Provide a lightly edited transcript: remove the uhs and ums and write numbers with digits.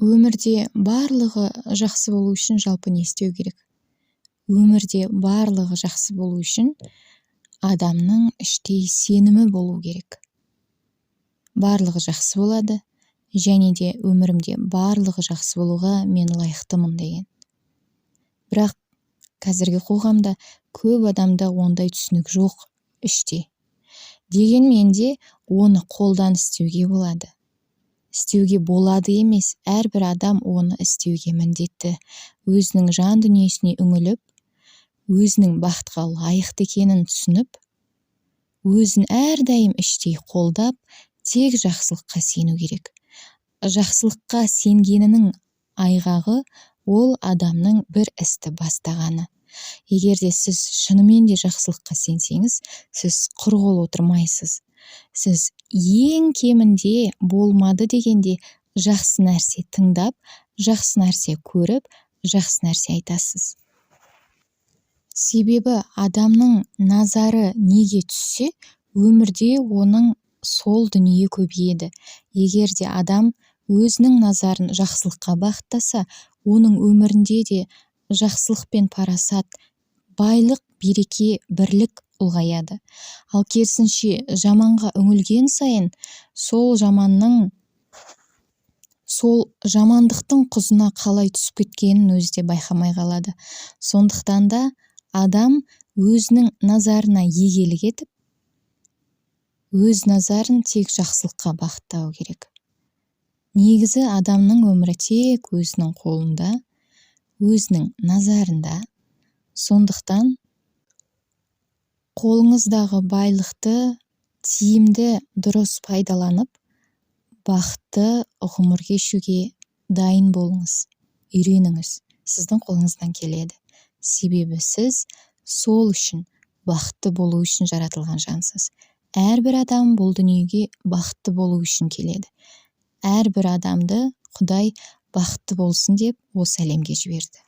Өмірде барлығы жақсы болу үшін жалпы не істеу керек? Өмірде барлығы жақсы болу үшін адамның іштей сенімі болу керек. Барлығы жақсы болады, және де өмірімде барлығы жақсы болуға мен лайықтымын деген. Бірақ қазіргі қоғамда көп адамда ондай түсінік жоқ іште. Дегенмен де оны қолдан істеуге болады. Істеуге болады емес, әрбір адам оны істеуге міндетті. Өзінің жан дүниесіне үңіліп, өзінің бақытқа лайықты екенін түсініп, өзін әрдайым іштей қолдап, тек жақсылыққа сену керек. Жақсылыққа сенгенінің айғағы ол адамның бір істі бастағаны. Егер де сіз шынымен де жақсылыққа сенсеңіз, сіз құр қол отырмайсыз. Сіз ең кемінде болмады дегенде жақсы нәрсе тыңдап, жақсы нәрсе көріп, жақсы нәрсе айтасыз. Себебі адамның назары неге түссе, өмірде оның сол дүние көбейеді. Егер де адам өзінің назарын жақсылыққа бағыттаса, оның өмірінде де жақсылық пен парасат, байлық, береке, бірлік ұлғаяды. Ал керісінше жаманға үңілген сайын, сол жамандықтың құзына қалай түсіп кеткенін өзі де байқамай қалады. Сондықтан да адам өзінің назарына иегелік етіп, өз назарын тек жақсылыққа бағыттау керек. Негізі адамның өмірі тек өзінің қолында, өзінің назарында. Сондықтан қолыңыздағы байлықты тиімді, дұрыс пайдаланып, бақытты ғұмыр кешуге дайын болыңыз, үйреніңіз. Сіздің қолыңыздан келеді. Себебі сіз сол үшін, бақытты болу үшін жаратылған жансыз. Әрбір адам бұл дүниеге бақытты болу үшін келеді. Әрбір адамды Құдай бақытты болсын деп осы әлемге жіберді.